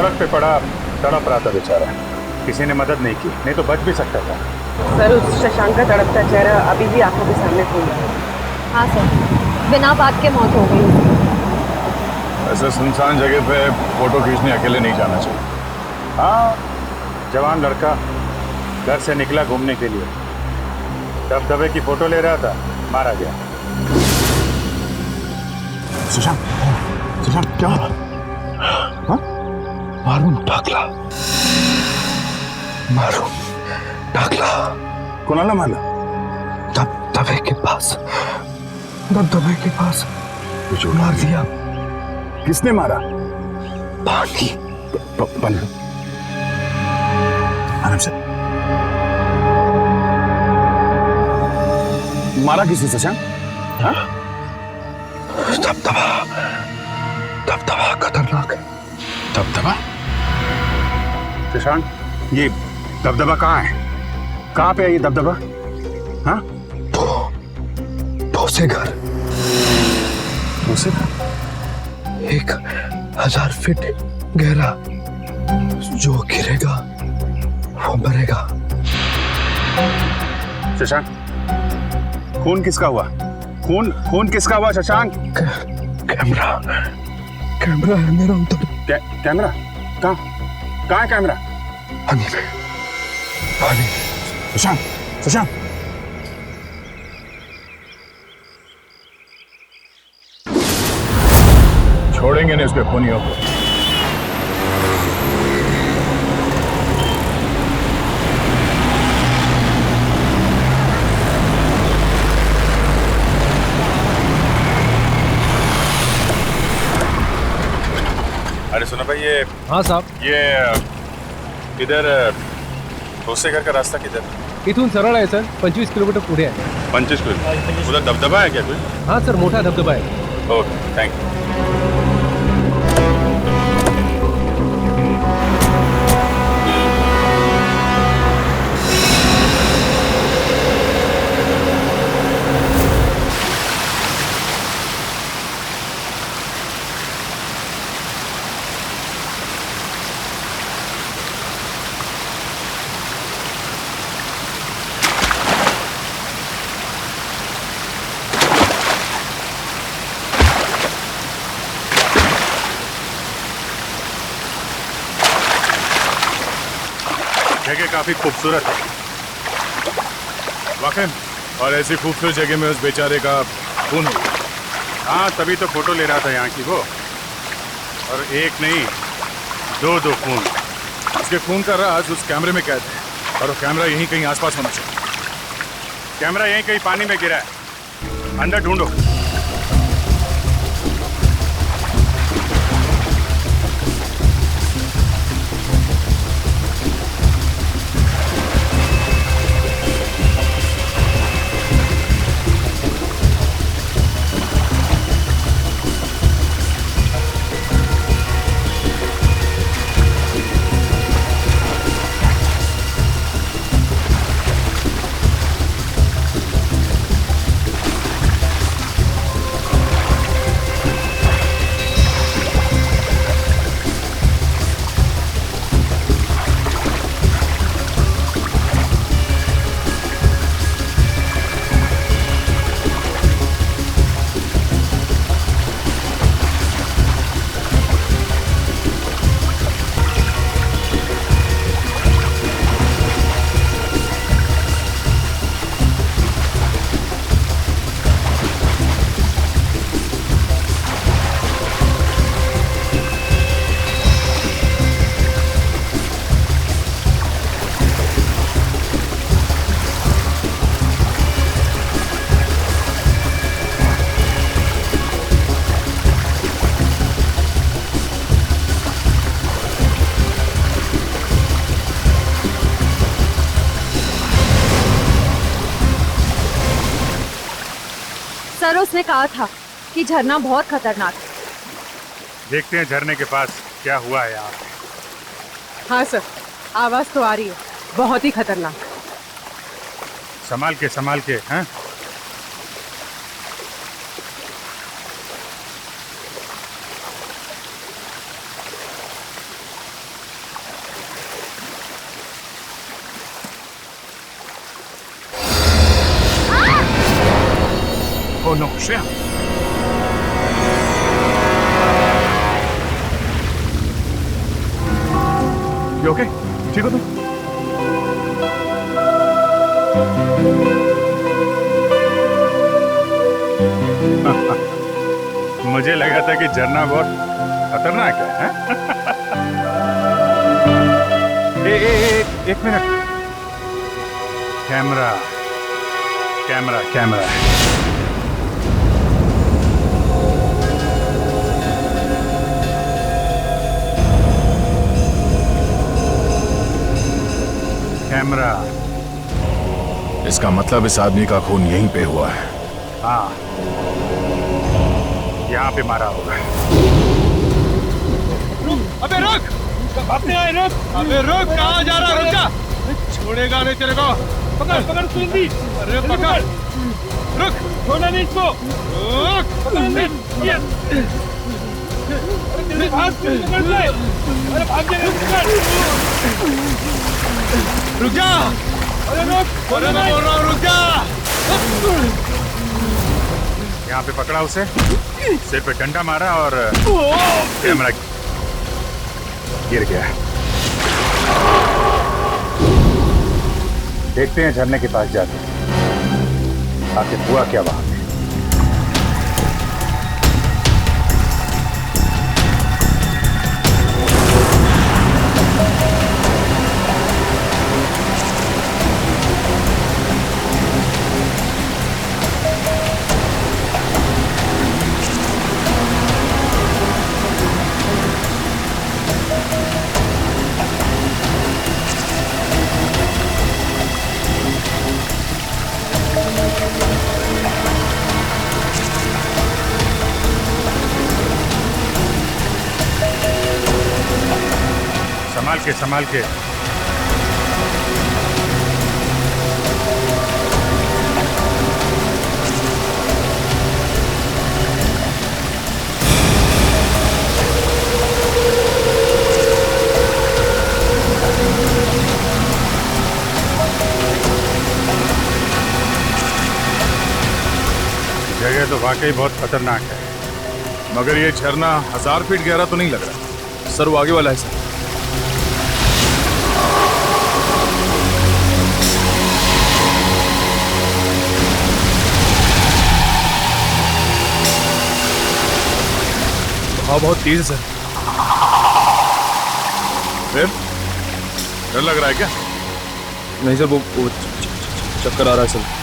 सड़क पे पड़ा तड़प रहा था बेचारा, किसी ने मदद नहीं की, नहीं तो बच भी सकता था। सर, उस शशांक का तड़पता चेहरा अभी भी आंखों के सामने घूम रहा है। हाँ सर, बिना बात के मौत हो गई। ऐसे सुनसान जगह पे फोटो खींचने अकेले नहीं जाना चाहिए। हाँ, जवान लड़का घर से निकला घूमने के लिए, दबदबे की फोटो ले रहा था, मारा गया। शशांक, शशांक क्या हुआ? हाँ? मारून टाकला, मारून टाकला। कोणाला मारला? दबदबे के पास, दबदबे के पास मार दिया। किसने मारा? पानी। पानी। आराम से। मारा किसने शशांक? हाँ? दबदबा, दबदबा खतरनाक है। दबदबा? शशांक, ये दबदबा कहाँ है? कहाँ पे है ये दबदबा? हाँ? भोसे घर। भोसे घर? 1000 फीट गहरा, जो गिरेगा वो मरेगा। शशांक, खून किसका हुआ? खून किसका हुआ शशांक? कैमरा, कैमरा है मेरा उधर। कैमरा? कहाँ है कैमरा? पानी में, पानी। शशांक, शशांक। छोड़ेंगे नहीं उसके खूनियों को। अरे सुनो भाई, ये हाँ साहब, ये इधर भोसे घर का रास्ता किधर? इथून सरळ आहे सर, 25 किलोमीटर पुढे आहे। 25 किलोमीटर। उधर दबदबा है क्या कोई? हाँ सर, मोठा धबधबा आहे। Okay, thank you. जगह काफी खूबसूरत है वाकई, और ऐसी खूबसूरत जगह में उस बेचारे का खून हो गया। हाँ, तभी तो फोटो ले रहा था यहाँ की वो, और एक नहीं दो खून। उसके खून का राज उस कैमरे में कैद है, और वो कैमरा यहीं कहीं आसपास होना चाहिए। कैमरा यहीं कहीं पानी में गिरा है, अंदर ढूंढो। सर, उसने कहा था कि झरना बहुत खतरनाक है। देखते हैं झरने के पास क्या हुआ है यहाँ। हाँ सर, आवाज तो आ रही है, बहुत ही खतरनाक। संभाल के हैं। Shreya You okay? ठीक हो तुम? मुझे लगा था कि झरना बहुत खतरनाक है, एक minute. Camera camera camera camera. इसका मतलब इस आदमी का खून यहीं पे हुआ है। हाँ, यहाँ पे मारा होगा। अबे रुक! अपने आए रुक! अबे रुक! कहाँ जा रहा है? रुक जा! छोड़ेगा नहीं तेरे को! पकड़ पकड़ सुंदी! अरे पकड़! रुक! छोड़ना नहीं इसको! रुक! पकड़ नहीं! ये! अरे भाग! पकड़ ले! अरे भाग जा! रुक जा! अरे रुक! अरे मैं बोल रहा हूँ रुक जा! यहाँ पे पकड़ा उसे, सिर पे डंडा मारा और कैमरा गिर गया। देखते हैं झरने के पास जाते हैं आखिर हुआ क्या वहां पे। संभाल के जगह तो वाकई बहुत खतरनाक है, मगर ये झरना 1000 फीट गहरा तो नहीं लग रहा। सर वो आगे वाला है सर। हाँ बहुत तेज है सर। फिर डर लग रहा है क्या? नहीं सर वो चक्कर आ रहा है सर।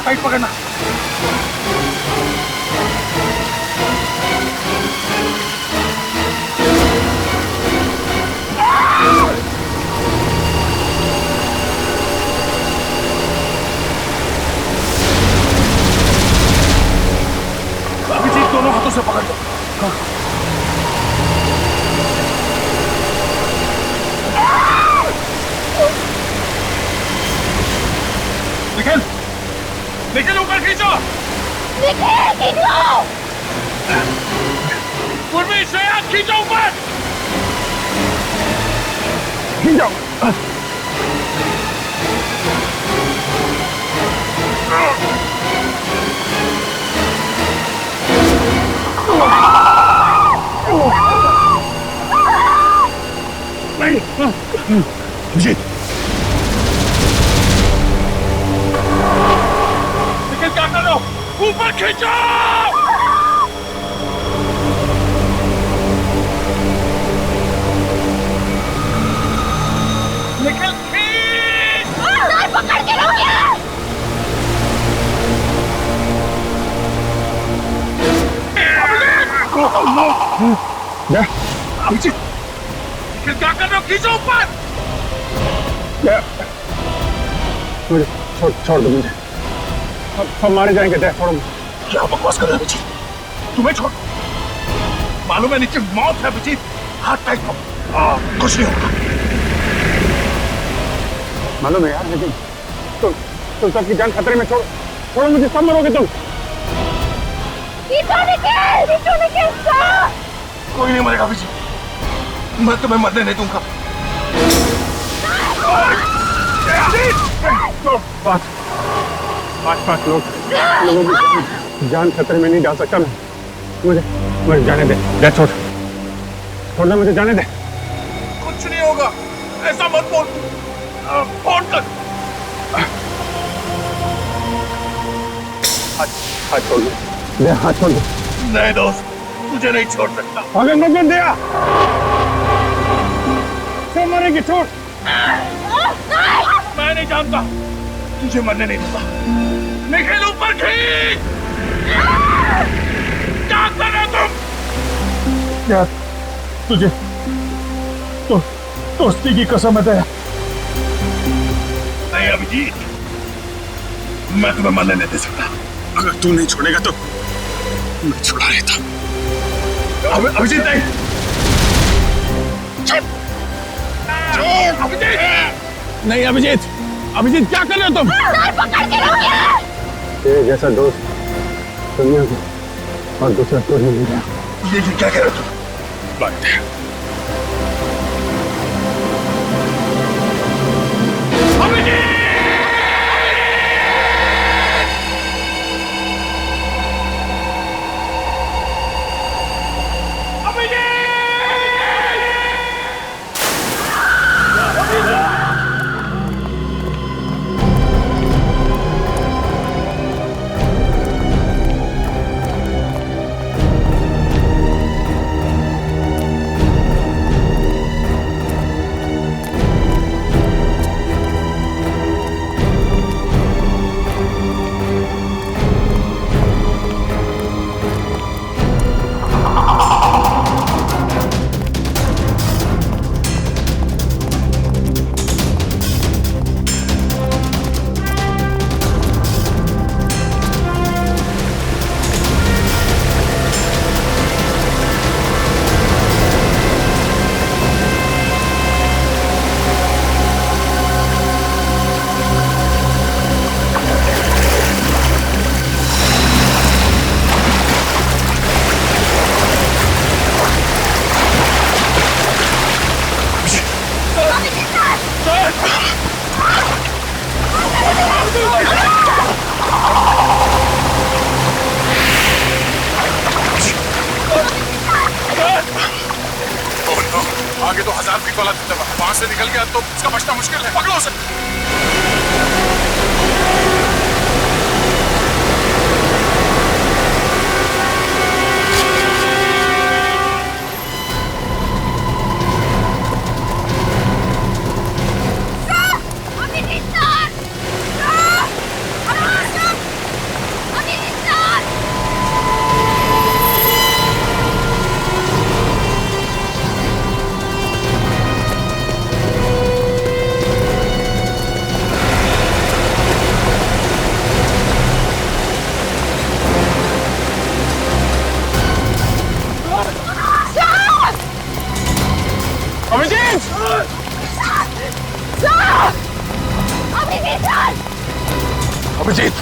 टाइट पकड़ना। अभिजीत दोनों हाथों से पकड़ लो। निखिल, निखिल ऊपर खींचो। निखिल खींचो। उर्मी, श्रेया खींचो ऊपर। खींचो। अभिजीत निखिल क्या कर रहे हो? ऊपर खींचो। निखिल खींच। सर पकड़ के रखिए। अभिजीत निखिल क्या कर रहे हो? खींचो ऊपर। मुझे छोड़ दो मुझे। हम मारे जाएंगे। छोड़ो। क्या बकवास कर रहे हो अभिजीत? तुम्हें छोड़, मालूम है नीचे मौत है अभिजीत। हाथ टाइट करो। कुछ नहीं होगा। मालूम है यार, लेकिन तुम सबकी जान खतरे में। छोड़ो मुझे, सब मरोगे तुम। कोई नहीं मरेगा विजय, मैं तुम्हें मरने नहीं दूंगा। पांच लोगों की जान खतरे में नहीं डाल सकता मैं। मुझे जाने दे। छोड़ना, मुझे जाने दे। कुछ नहीं होगा, ऐसा मत बोल। फोन कर। हाथ छोड़ दे, हाथ छोड़ दे। नहीं दोस्त, तुझे नहीं छोड़ सकता। अगर मत दिया तो मरेगी। छोड़। मैं नहीं जानता, तुझे मरने नहीं दूंगा। निखिल ऊपर खींच। क्या कर रहे तुम? यार तुझे तो दोस्ती की कसम है। नहीं अभिजीत, मैं तुम्हें मरने नहीं दे सकता। अगर तू नहीं छोड़ेगा तो मैं छुड़ा लेता। अभिजीत नहीं। अभिजीत नहीं। अभिजीत क्या कर रहे हो तुम? तेरे जैसा दोस्त दुनिया को और दूसरा कोई नहीं मिला। ये क्या कह रहे हो तुम? बात है। आगे तो 1000 फीट वाला दबदबा, वहां से निकल गया तो इसका बचना मुश्किल है। पकड़ो उसे। अभिजीत! अभिजीत!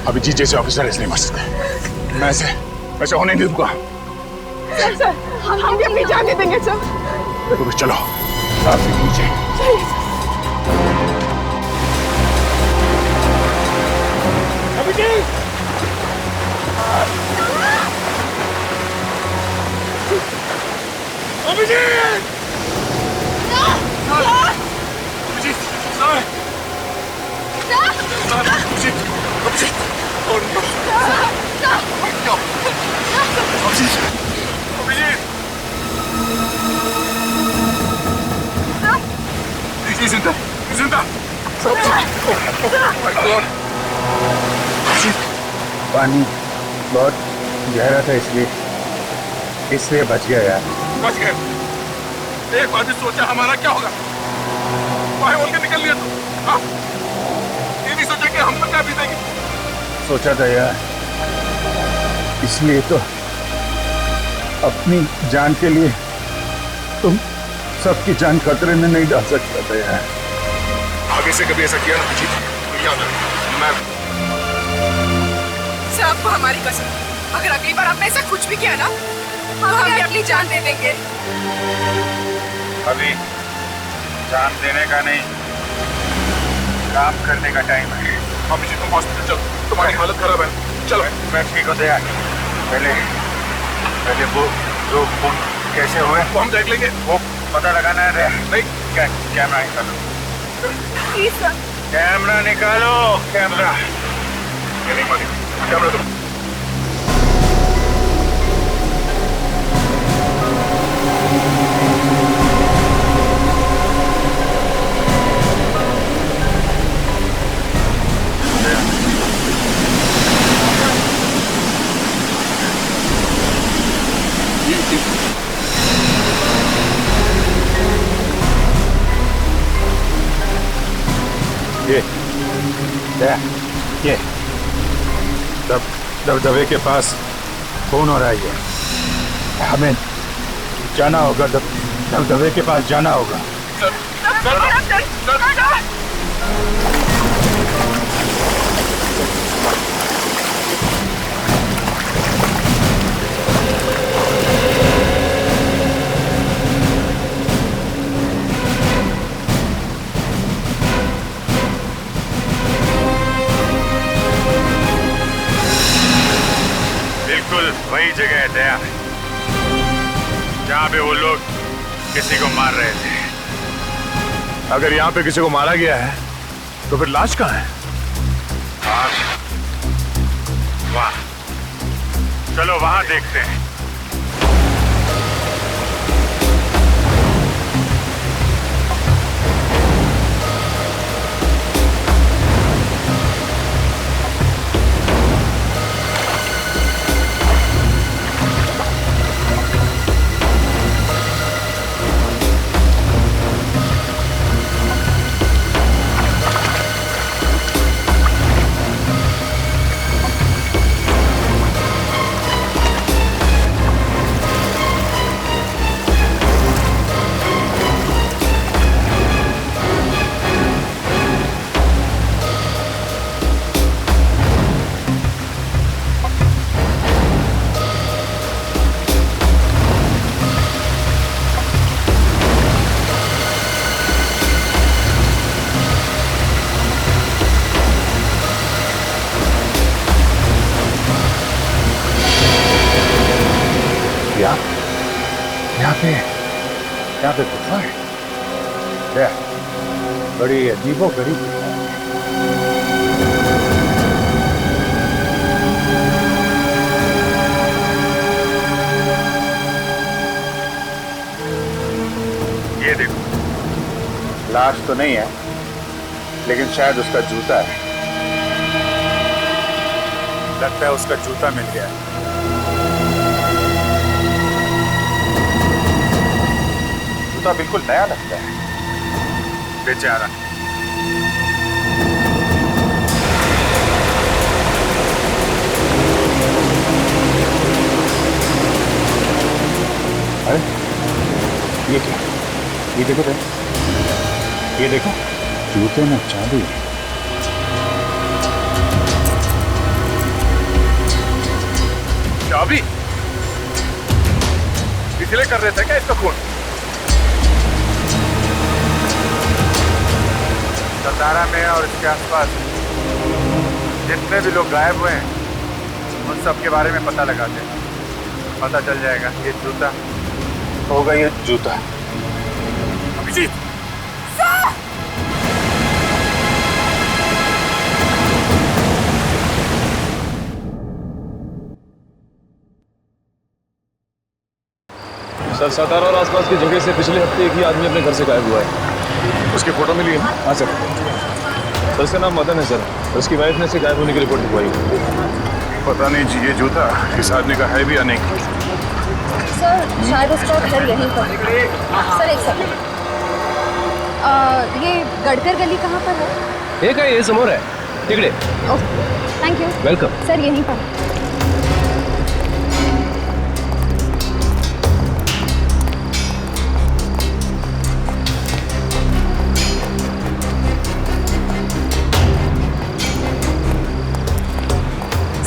अभिजीत जैसे ऑफिसर इसलिए मर सकते। मैं ऐसे होने नहीं दूंगा। सर, हम भी अपनी जान दे देंगे सर। तो चलो साथ में नीचे। अभिजीत! अभिजीत! अभिजीत! जिंदा पानी बहुत गहरा था इसलिए बच गया यार। बच गए। एक बार भी सोचा हमारा क्या होगा? बाहर बोल के निकल लिया तू। हाँ? ये नहीं सोचा कि हम पर क्या बीतेगी? सोचा था यार, इसलिए तो अपनी जान के लिए तुम सबकी जान खतरे में नहीं डाल सकता था यार। आगे से कभी ऐसा किया ना अभिजीत, तो याद रख, मैं सर आपको हमारी कसम, अगर अगली बार आपने ऐसा कुछ भी किया ना तो हम भी अपनी जान दे देंगे। अभी जान देने का नहीं, काम करने का टाइम है। अभिजीत तुम हॉस्पिटल चलो, तुम्हारी हालत खराब है। चलो। मैं ठीक हो गया। पहले वो जो खून कैसे हुए वो हम देख लेंगे। वो पता लगाना है। नहीं कैमरा निकालो, प्लीज सर। कैमरा निकालो, कैमरा। ये नहीं मानी कैमरा दो। ये दबदबे के पास खून हो रहा है। हमें जाना होगा, दबदबे के पास जाना होगा। बिल्कुल वही जगह है दया, जहाँ पे वो लोग किसी को मार रहे थे। अगर यहाँ पे किसी को मारा गया है तो फिर लाश कहाँ है? वाह, चलो वहां देखते हैं। यहाँ पे गुफा है। बड़ी अजीबो गरीब गुफा है। ये देखो, लाश तो नहीं है, लेकिन शायद उसका जूता है। लगता है उसका जूता मिल गया है। जूता बिल्कुल नया लगता है। बेचारा। अरे ये क्या? ये देखो भाई, ये देखो, जूते में चाबी है। चाबी? इसलिए कर रहे थे क्या इसका खून? सरदारा में और इसके आसपास जितने भी लोग गायब हुए हैं, उन सब के बारे में पता लगाते हैं। पता चल जाएगा ये जूता होगा, ये जूता। अभिजीत! सर, सतारा और आसपास की जगह से पिछले हफ्ते एक ही आदमी अपने घर से गायब हुआ है। उसकी फोटो मिली है ना? हाँ सर। सर इसका नाम मदन है सर। और उसकी वाइफ ने इसे गायब होने की रिपोर्ट लिखवाई है। पता नहीं जी, ये जूता इस आदमी का है भी या नहीं। सर शायद उसका घर यहीं पर। सर एक सेकंड, ये गडकर गली कहाँ पर है? हे काय हे समोर आहे तिकडे। Okay thank you. Welcome. Sir यहीं पर।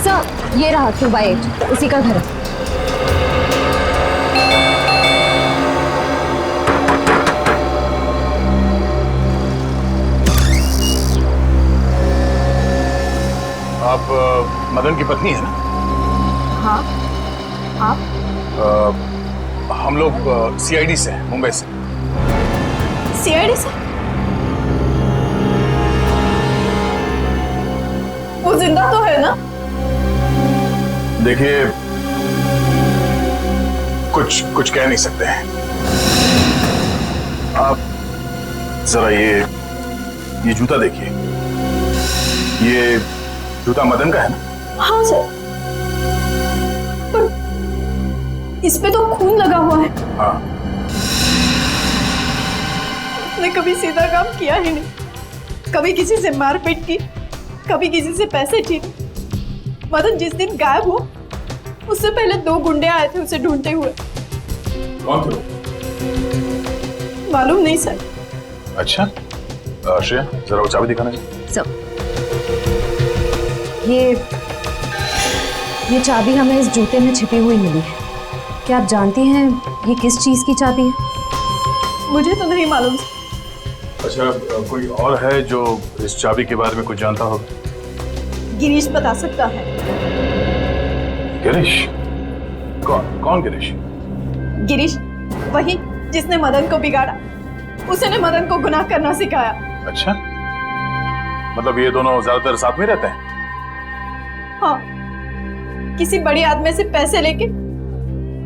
सर ये रहा 2/8, उसी का घर है। आप मदन की पत्नी है ना? हाँ आप? हम लोग सीआईडी से हैं, मुंबई से। सीआईडी से? वो जिंदा तो है ना? देखिए, कुछ कह नहीं सकते हैं। आप जरा ये जूता देखिए। ये जूता मदन का है ना? हाँ सर, पर इस पे तो खून लगा हुआ है। हाँ। उसने कभी सीधा काम किया ही नहीं, कभी किसी से मारपीट की, कभी किसी से पैसे छीने। मदन जिस दिन गायब हुआ उससे पहले 2 गुंडे आए थे उसे ढूंढते हुए। कौन थे? मालूम नहीं सर। अच्छा, श्रेया जरा वो चाबी दिखाना चाहिए। सर ये चाबी हमें इस जूते में छिपी हुई मिली है। क्या आप जानती हैं ये किस चीज की चाबी है? मुझे तो नहीं मालूम। अच्छा, कोई और है जो इस चाबी के बारे में कुछ जानता होगा? गिरीश बता सकता है। गिरीश? कौन गिरीश? गिरीश वही जिसने मदन को बिगाड़ा, उसने मदन को गुनाह करना सिखाया। अच्छा, मतलब ये दोनों ज्यादातर साथ में रहते हैं? हाँ, किसी बड़े आदमी से पैसे लेके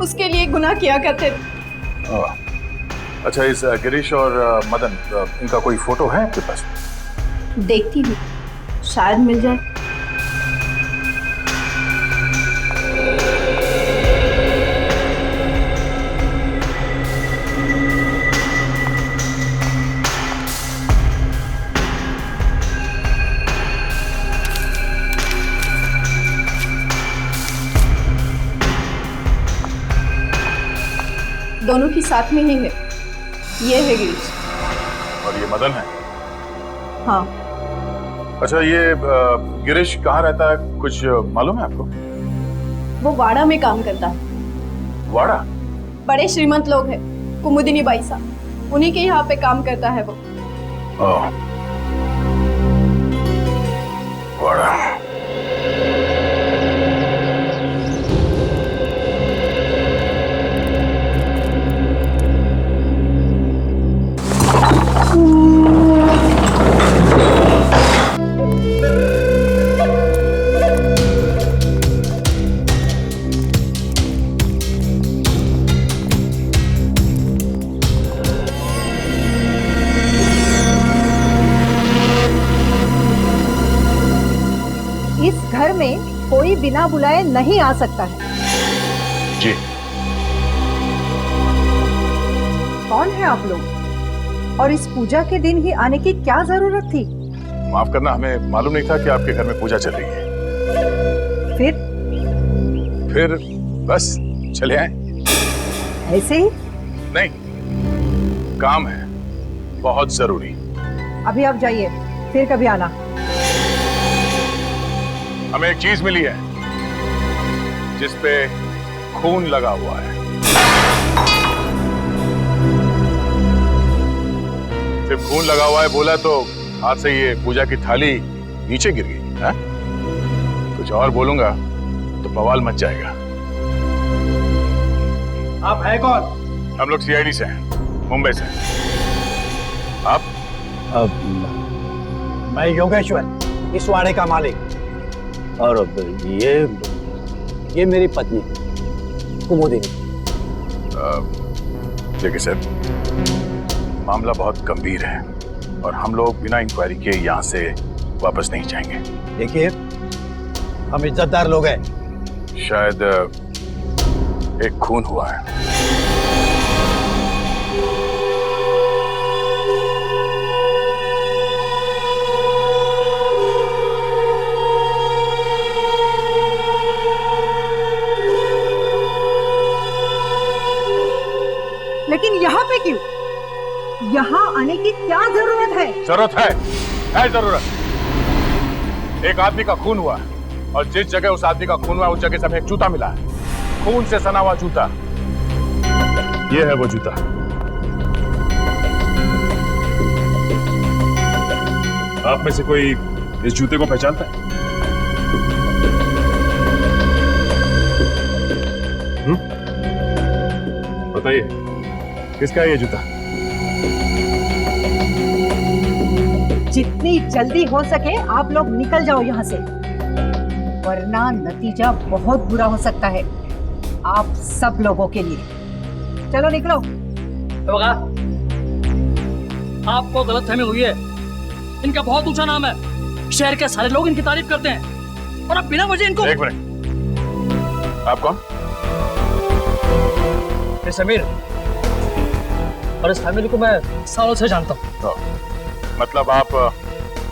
उसके लिए गुनाह किया करते थे। अच्छा, इस गिरीश और मदन, इनका कोई फोटो है आपके पास? देखती हूँ, शायद मिल जाए। दोनों की साथ में ही है। ये है गिरीश और ये मदन है? हाँ। अच्छा, ये गिरीश कहाँ रहता है, कुछ मालूम है आपको? वो वाड़ा में काम करता है। वाड़ा? बड़े श्रीमंत लोग हैं, कुमुदिनी बाई साहब, उन्हीं के यहाँ पे काम करता है वो। वाड़ा। इस घर में कोई बिना बुलाए नहीं आ सकता है। जी। कौन है आप लोग? और इस पूजा के दिन ही आने की क्या जरूरत थी? माफ करना, हमें मालूम नहीं था कि आपके घर में पूजा चल रही है। फिर बस चले आए। ऐसे ही? नहीं, काम है बहुत जरूरी। अभी आप जाइए, फिर कभी आना। हमें एक चीज मिली है जिस पे खून लगा हुआ है। सिर्फ खून लगा हुआ है बोला तो हाथ से ये पूजा की थाली नीचे गिर गई है? कुछ और बोलूंगा तो बवाल मच जाएगा। आप है कौन? हम लोग सीआईडी से हैं, मुंबई से। आप? मैं योगेश्वर, इस वाड़े का मालिक। और ये मेरी पत्नी कुमुदिनी। देखिए सर, मामला बहुत गंभीर है और हम लोग बिना इंक्वायरी के यहाँ से वापस नहीं जाएंगे। देखिए, हम इज्जतदार लोग हैं। शायद एक खून हुआ है। लेकिन यहाँ पे क्यों? यहाँ आने की क्या जरूरत है? जरूरत है जरूरत। एक आदमी का खून हुआ है और जिस जगह उस आदमी का खून हुआ है उस जगह से हमें एक जूता मिला है, खून से सना हुआ जूता। ये है वो जूता। आप में से कोई इस जूते को पहचानता है? बताइए, किसका है ये जूता? जितनी जल्दी हो सके आप लोग निकल जाओ यहाँ से, वरना नतीजा बहुत बुरा हो सकता है आप सब लोगों के लिए। चलो निकलो। बघा, आपको गलतफहमी हुई है। इनका बहुत ऊंचा नाम है, शहर के सारे लोग इनकी तारीफ करते हैं और अब बिना वजह इनको। एक मिनट, आप कौन? मैं समीर, और इस फैमिली को मैं सालों से जानता हूँ। मतलब आप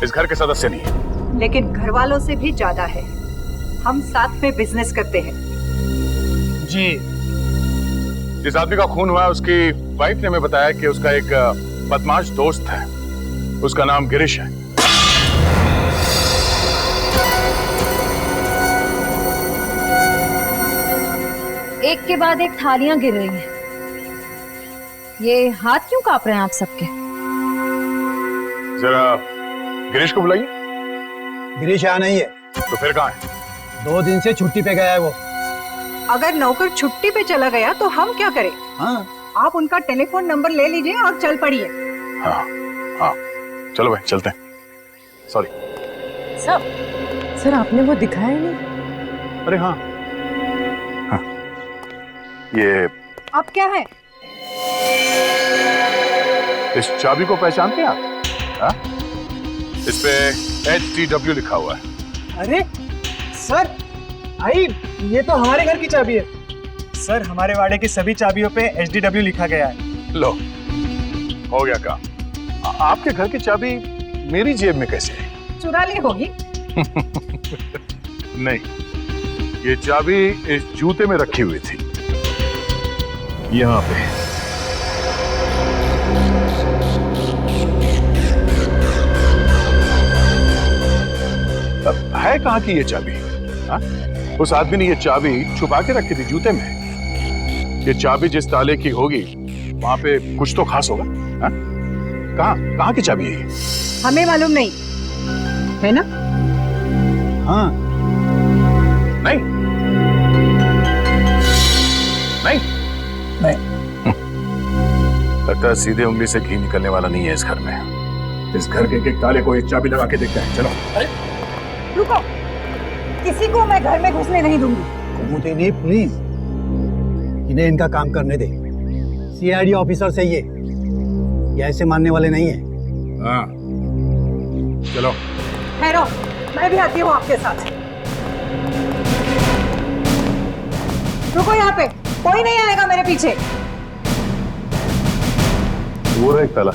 इस घर के सदस्य नहीं हैं? लेकिन घर वालों से भी ज्यादा है, हम साथ में बिजनेस करते हैं। जी, जिस आदमी का खून हुआ है उसकी वाइफ ने हमें बताया कि उसका एक बदमाश दोस्त है, उसका नाम गिरीश है। एक के बाद एक थालियां गिर रही हैं। ये हाथ क्यों कांप रहे हैं आप सबके? जरा गिरीश को बुलाइए। गिरीश यहाँ नहीं है। तो फिर कहाँ है? 2 दिन से छुट्टी पे गया है वो। अगर नौकर छुट्टी पे चला गया तो हम क्या करें? हाँ, आप उनका टेलीफोन नंबर ले लीजिए और चल पड़िए। हाँ हाँ, चलो भाई चलते हैं। सॉरी सर आपने वो दिखाया ही नहीं। अरे हाँ, हाँ ये अब क्या है? इस चाबी को पहचानते हैं आप? हाँ? इस पे HTW लिखा हुआ है। अरे सर, आई ये तो हमारे घर की चाबी है। सर, हमारे वाड़े की सभी चाबियों पे HDW लिखा गया है। लो, हो गया काम। आपके घर की चाबी मेरी जेब में कैसे है? चुरा ली होगी। नहीं, ये चाबी इस जूते में रखी हुई थी, यहाँ पे। अब है कहाँ की ये चाबी? हाँ? उस आदमी ने ये चाबी छुपा के रखी थी जूते में। ये चाबी जिस ताले की होगी वहां पे कुछ तो खास होगा। हाँ? कहाँ की चाबी है ये? हमें मालूम नहीं है ना? हाँ। नहीं नहीं नहीं। लगता है सीधे उंगली से घी निकलने वाला नहीं है इस घर में। इस घर के एक ताले को एक चाबी लगा के देखते हैं। चलो। रुको, किसी को मैं घर में घुसने नहीं दूंगी। कुमुदी नहीं, प्लीज इन्हें इनका काम करने दे। CID ऑफिसर से ये ऐसे मानने वाले नहीं है। हाँ चलो। ठहरो, मैं भी आती हूँ आपके साथ। रुको यहाँ पे, कोई नहीं आएगा मेरे पीछे। वो रहा एक ताला।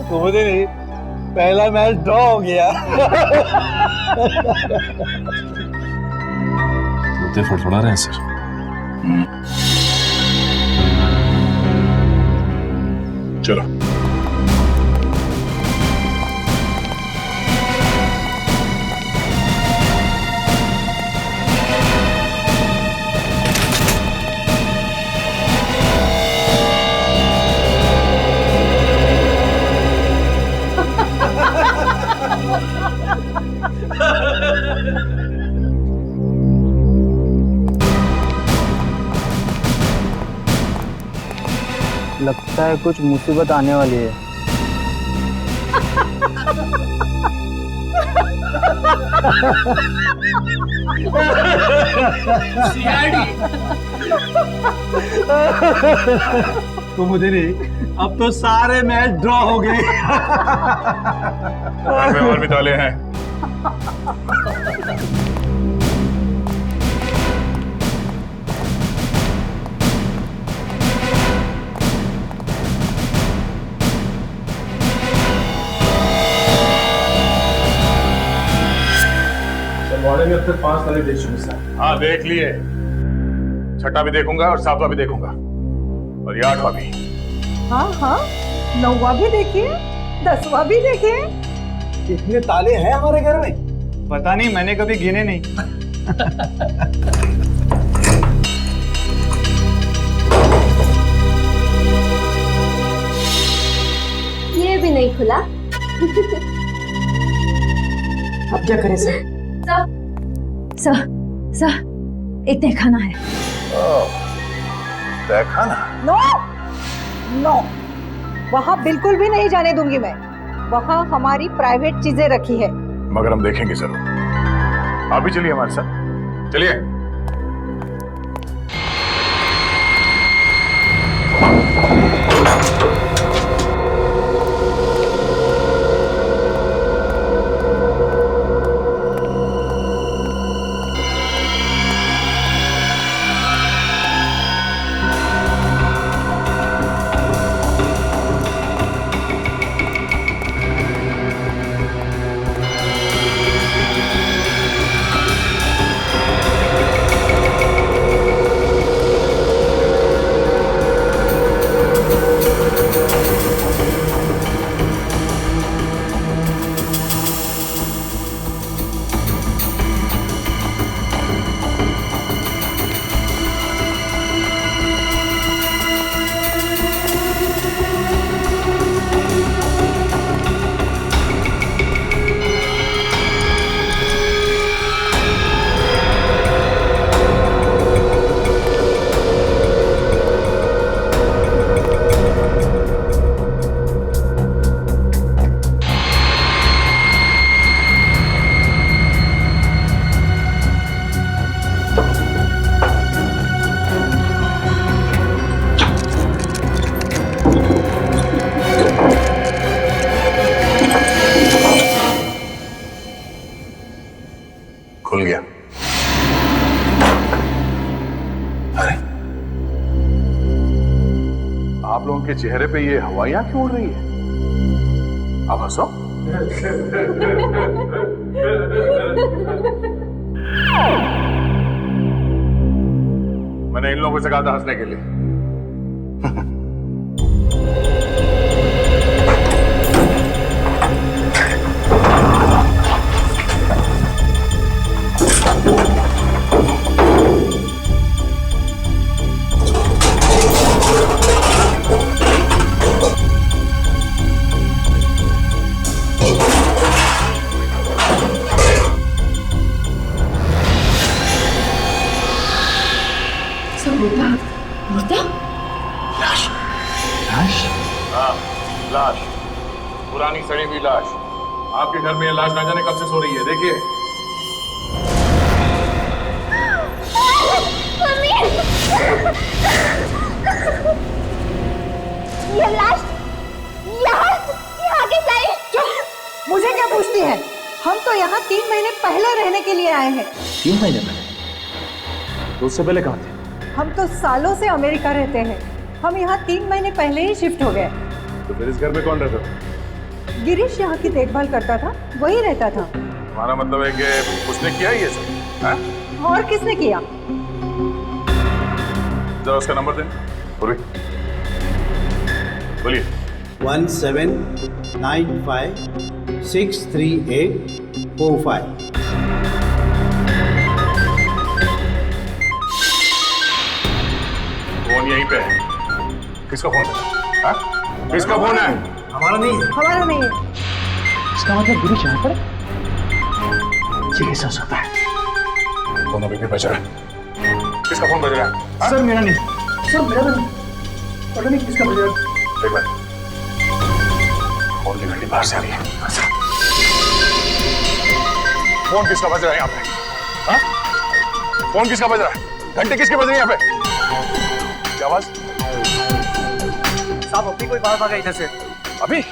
कुमुदी नहीं, पहला मैच ड्रॉ हो गया। जूते फड़फड़ा रहे हैं सर। चलो। लगता है कुछ मुसीबत आने वाली है। तो मुझे नहीं, अब तो सारे मैच ड्रॉ हो गए। और भी ताले हैं। में अब तक 5 ताले देख चुके सर। हाँ देख लिए, छठा भी देखूंगा और 7वां भी देखूंगा और ये 8वां भी। हाँ हाँ, 9वां भी देखिए, 10वां भी देखिए। इतने ताले हैं हमारे घर में? पता नहीं, मैंने कभी गिने नहीं। ये भी नहीं खुला। अब क्या करें सर? सर एक तहखाना है। तहखाना? नो नो, वहाँ बिल्कुल भी नहीं जाने दूंगी मैं। वहाँ हमारी प्राइवेट चीजें रखी है। मगर हम देखेंगे जरूर। आप भी चलिए हमारे साथ, चलिए। खुल गया। अरे आप लोगों के चेहरे पे ये हवाइयां क्यों उड़ रही है? आप हंसो। मैंने इन लोगों से कहा था हंसने के लिए। लाश, पुरानी सड़ी हुई लाश। आपके घर में ये लाश ना जाने कब से सो रही है, देखिए। ये लाश यहाँ कैसे आई? चुप! मुझे क्या पूछती है? हम तो यहाँ 3 महीने पहले रहने के लिए आए हैं। 3 महीने पहले? तो उससे पहले कहाँ थे? हम तो सालों से अमेरिका रहते हैं। हम यहाँ 3 महीने पहले ही शिफ्ट हो गए। तो फिर इस घर में कौन रहता था? गिरीश यहाँ की देखभाल करता था, वही रहता था। तुम्हारा मतलब है कि उसने किया ये सब? हाँ? और किसने किया? जरा उसका नंबर दें। बोलिए। 1795-63845। फोन यहीं पे है। किसका फोन है? हाँ? किसका फोन है? हमारा नहीं है। हमारा नहीं है। इसका मतलब गिरीश यहाँ पर है? ये कैसे हो सकता है? फोन अभी भी बज रहा है। किसका फोन बज रहा है? सर मेरा नहीं, सर मेरा नहीं, पता नहीं किसका बज रहा है। एक बार फोन की घंटी बाहर से आ रही है। फोन किसका बज रहा है यहाँ पे? हाँ? फोन किसका बज रहा है? घंटे किसकी बज रही है यहाँ पे? क्या आवाज? साहब अभी कोई बाहर भागा इधर से। अभी?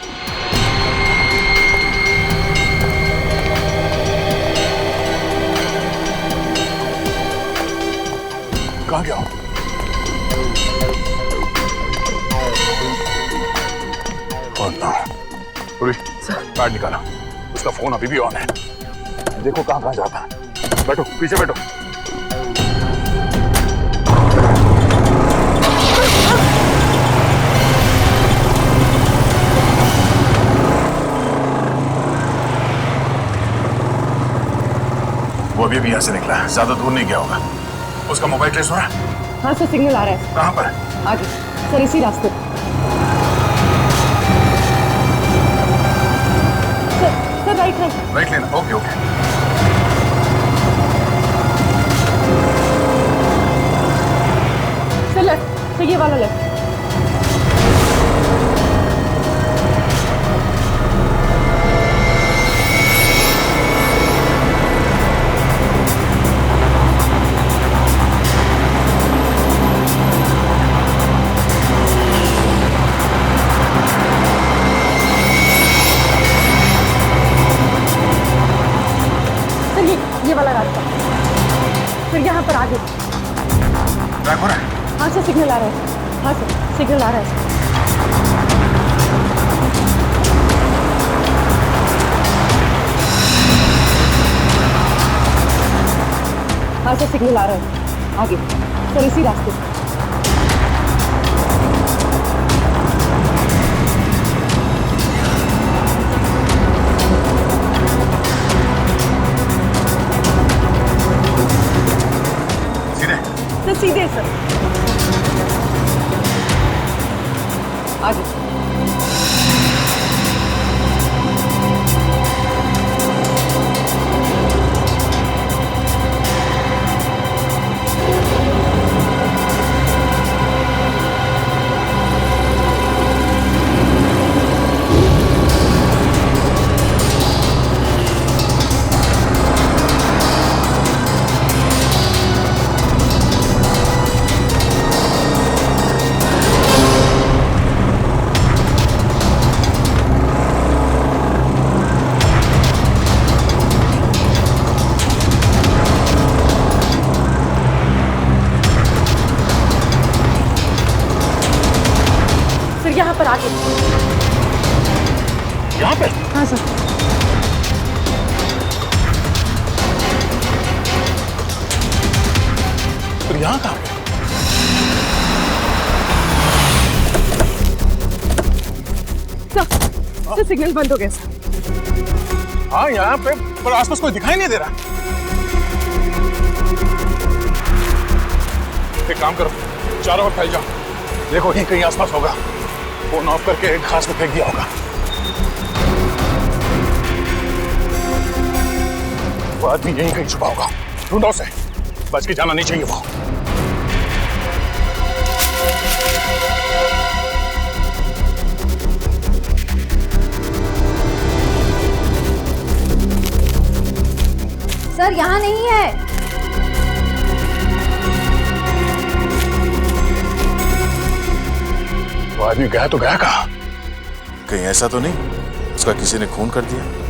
कहाँ गया हो? पैड निकाला, उसका फोन अभी भी ऑन है। देखो कहाँ कहाँ जाता है। बैठो, पीछे बैठो। वो अभी यहाँ से निकला है, ज्यादा दूर नहीं गया होगा। उसका मोबाइल ट्रेस हो रहा है? हाँ सर, सिग्नल आ रहा है। कहाँ पर है? आगे सर, इसी रास्ते पर। सर राइट राइट राइट लेना। Okay okay. Sir left, sir ये वाला लेफ्ट। ये वाला रास्ता, फिर यहाँ पर आगे। ट्रैक हो रहा है? हाँ सर, सिग्नल आ रहा है। हाँ सर, सिग्नल आ रहा है। हाँ सर, सिग्नल आ रहा है। आगे सर, इसी रास्ते से। सीधे सर, आगे। यहाँ पर आगे। यहाँ पे? हाँ सर। फिर यहाँ कहाँ पे? सर सिग्नल बंद हो गया सर। हाँ यहाँ पे, पर आसपास कोई दिखाई नहीं दे रहा। एक काम करो, चारों ओर फैल जाओ, देखो यहीं कहीं आसपास होगा। फोन ऑफ करके एक घास में फेंक दिया होगा। वो आदमी यहीं कहीं छुपा होगा, ढूंढो उसे, बच के जाना नहीं चाहिए वो। सर यहाँ नहीं है। वो आदमी गया तो गया कहाँ? कहीं ऐसा तो नहीं उसका किसी ने खून कर दिया?